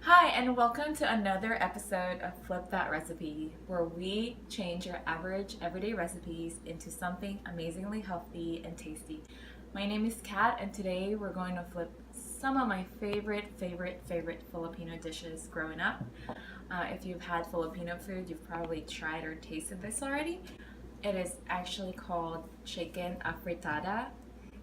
Hi, and welcome to another episode of Flip That Recipe, where we change your average everyday recipes into something amazingly healthy and tasty. My name is Kat, and today we're going to flip some of my favorite Filipino dishes growing up. If you've had Filipino food, you've probably tried or tasted this already. It is actually called chicken afritada,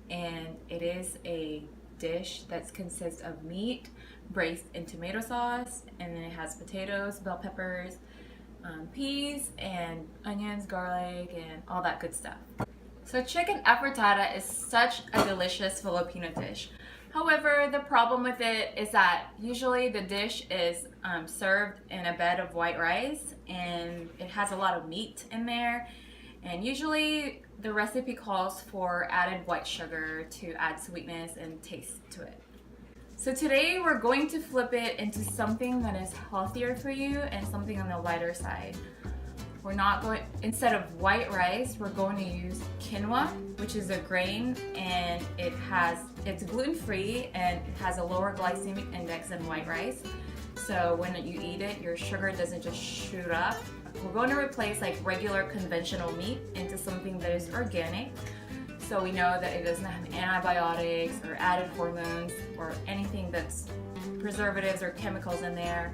and it is a dish that consists of meat braised in tomato sauce, and then it has potatoes, bell peppers, peas, and onions, garlic, and all that good stuff. So chicken afritada is such a delicious Filipino dish. However, the problem with it is that usually the dish is served in a bed of white rice, and it has a lot of meat in there. And usually the recipe calls for added white sugar to add sweetness and taste to it. So today we're going to flip it into something that is healthier for you and something on the lighter side. Instead of white rice, we're going to use quinoa, which is a grain, and it's gluten-free and it has a lower glycemic index than white rice. So when you eat it, your sugar doesn't just shoot up. We're going to replace regular conventional meat into something that is organic. So we know that it doesn't have antibiotics or added hormones or anything that's preservatives or chemicals in there.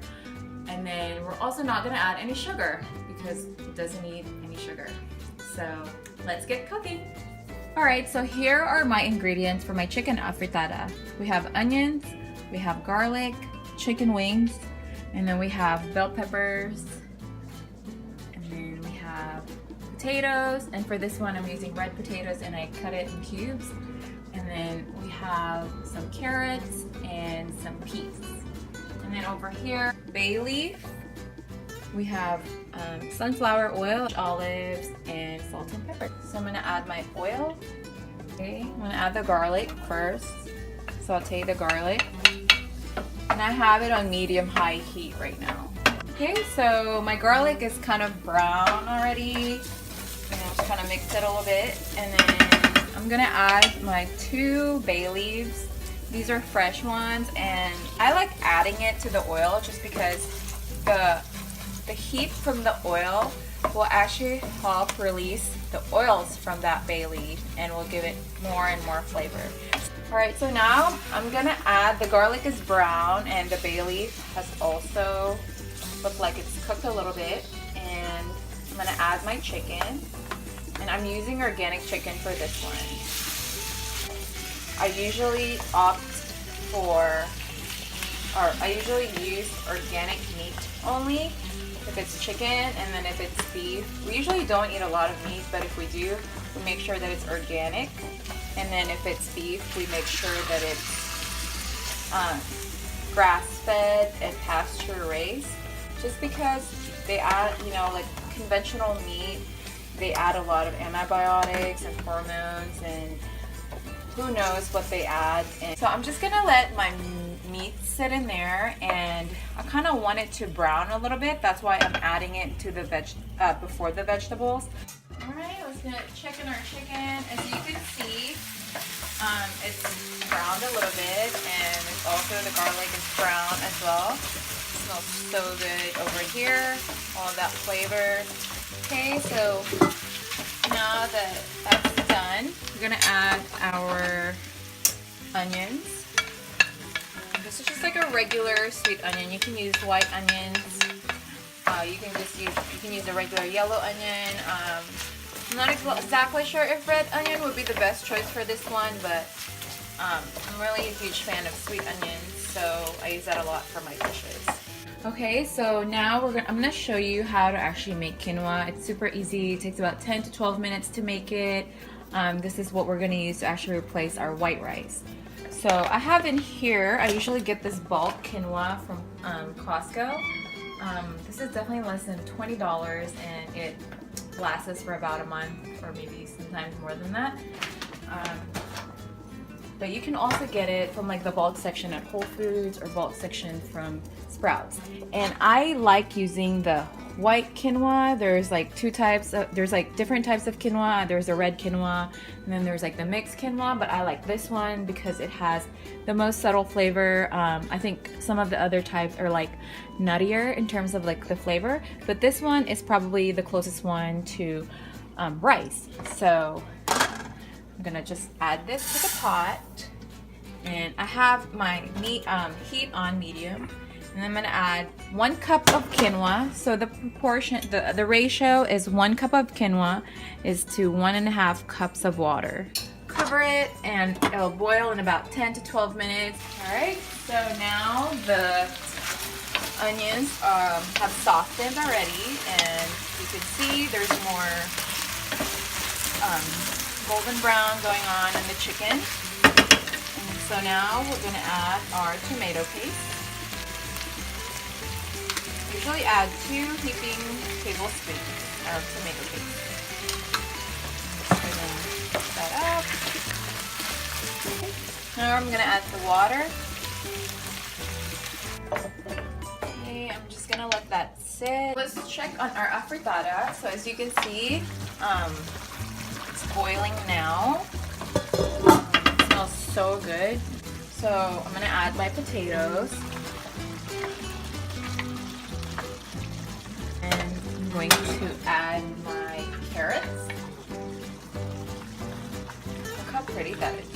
And then we're also not going to add any sugar because it doesn't need any sugar. So let's get cooking. Alright, so here are my ingredients for my chicken afritada. We have onions, we have garlic, chicken wings, and then we have bell peppers, and then we have potatoes, and for this one I'm using red potatoes and I cut it in cubes. And then we have some carrots and some peas. And then over here, bay leaf. We have sunflower oil, olives, and salt and pepper. So I'm gonna add my oil. Okay, I'm gonna add the garlic first. Saute the garlic. And I have it on medium-high heat right now. Okay, so my garlic is kind of brown already. I'm gonna just kind of mix it a little bit. And then I'm gonna add my 2 bay leaves. These are fresh ones, and I like adding it to the oil just because the heat from the oil will actually help release the oils from that bay leaf and will give it more and more flavor. Alright, so now I'm gonna add, the garlic is brown and the bay leaf has also looked like it's cooked a little bit, and I'm gonna add my chicken, and I'm using organic chicken for this one. I usually use organic meat only if it's chicken, and then if it's beef. We usually don't eat a lot of meat, but if we do, we make sure that it's organic. And then if it's beef, we make sure that it's grass-fed and pasture-raised. Just because they add, like conventional meat, they add a lot of antibiotics and hormones and who knows what they add. And so I'm just gonna let my meat sit in there, and I kind of want it to brown a little bit. That's why I'm adding it to the before the vegetables. All right, let's check in our chicken. As you can see, it's browned a little bit, and it's also the garlic is brown as well. It smells so good over here. All that flavor. Okay, so now that that's done, we're gonna add our onions. This is just like a regular sweet onion. You can use white onions. You can use a regular yellow onion. I'm not exactly sure if red onion would be the best choice for this one, but I'm really a huge fan of sweet onions, so I use that a lot for my dishes. Okay, so now I'm gonna show you how to actually make quinoa. It's super easy. It takes about 10 to 12 minutes to make it. This is what we're gonna use to actually replace our white rice. So I have in here, I usually get this bulk quinoa from Costco. This is definitely less than $20, and it lasts us for about a month or maybe sometimes more than that. but you can also get it from like the bulk section at Whole Foods or bulk section from Sprouts. And I like using the white quinoa. There's like two types of, there's like different types of quinoa. There's a red quinoa, and then there's like the mixed quinoa, but I like this one because it has the most subtle flavor. I think some of the other types are like nuttier in terms of like the flavor, but this one is probably the closest one to rice. So I'm gonna just add this to the pot, and I have my meat heat on medium. And I'm gonna add 1 cup of quinoa. So the proportion, the ratio is 1 cup of quinoa is to 1.5 cups of water. Cover it and it'll boil in about 10 to 12 minutes. All right, so now the onions have softened already, and you can see there's more golden brown going on in the chicken. And so now we're gonna add our tomato paste. Usually add 2 heaping tablespoons of tomato paste. I'm just gonna mix that up. Now I'm gonna add the water. Okay, I'm just gonna let that sit. Let's check on our afritada. So as you can see, it's boiling now. It smells so good. So I'm gonna add my potatoes. I'm going to add my carrots. Look how pretty that is.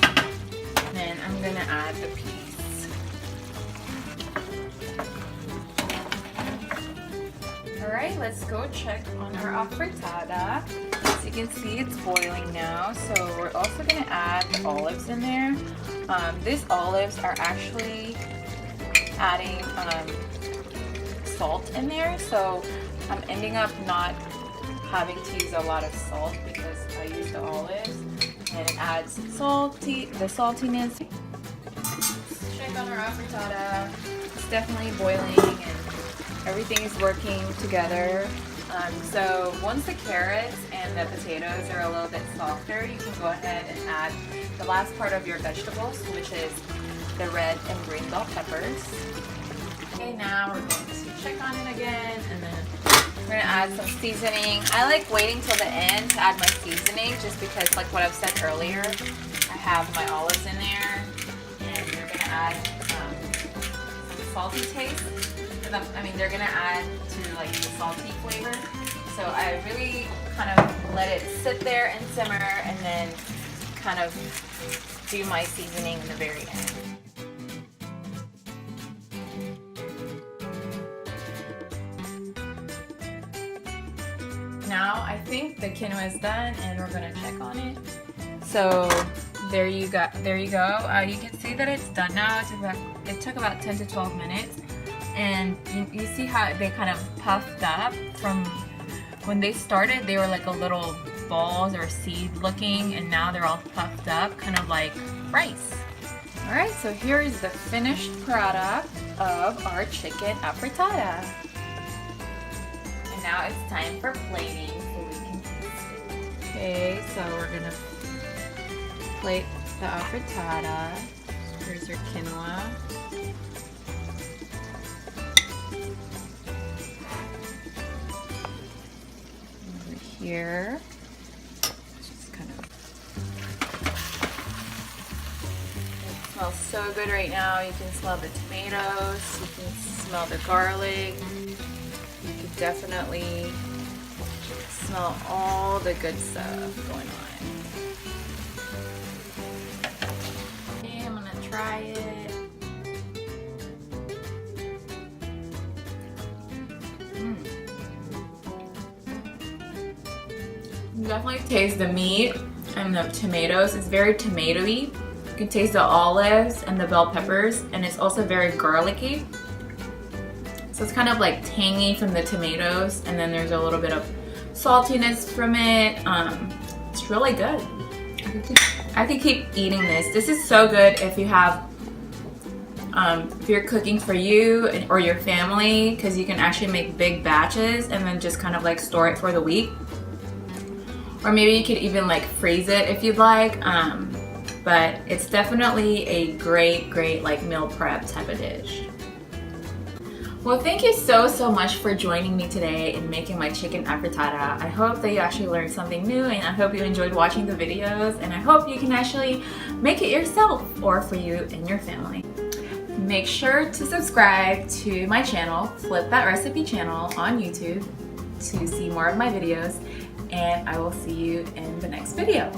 And then I'm going to add the peas. Alright, let's go check on our afritada. As you can see, it's boiling now. So we're also going to add the olives in there. These olives are actually adding salt in there. So I'm ending up not having to use a lot of salt because I use the olives, and it adds the saltiness. Check on our afritada. It's definitely boiling and everything is working together. So once the carrots and the potatoes are a little bit softer, you can go ahead and add the last part of your vegetables, which is the red and green bell peppers. Okay, now we're going to check on it again, and then we're gonna add some seasoning. I like waiting till the end to add my seasoning, just because, like what I've said earlier, I have my olives in there, and they're gonna add some salty taste. I mean, they're gonna add to like the salty flavor. So I really kind of let it sit there and simmer, and then kind of do my seasoning in the very end. Now I think the quinoa is done, and we're gonna check on it. So there you go. You can see that it's done now. It took about 10 to 12 minutes, and you see how they kind of puffed up. From when they started, they were like a little balls or seed looking, and now they're all puffed up, kind of like rice. All right, so here is the finished product of our chicken afritada. Now it's time for plating, so we can taste it. Okay, so we're gonna plate the afritada. Here's your quinoa. Over here. Just kind of. It smells so good right now. You can smell the tomatoes. You can smell the garlic. You could definitely smell all the good stuff going on. Okay, I'm gonna try it. You definitely taste the meat and the tomatoes. It's very tomatoey. You can taste the olives and the bell peppers, and it's also very garlicky. So it's kind of like tangy from the tomatoes, and then there's a little bit of saltiness from it. It's really good. I could keep eating this. This is so good if you have, if you're cooking for you or your family, because you can actually make big batches and then just kind of like store it for the week. Or maybe you could even like freeze it if you'd like. but it's definitely a great like meal prep type of dish. Well, thank you so much for joining me today in making my chicken afritada. I hope that you actually learned something new, and I hope you enjoyed watching the videos, and I hope you can actually make it yourself or for you and your family. Make sure to subscribe to my channel, Flip That Recipe channel on YouTube, to see more of my videos, and I will see you in the next video.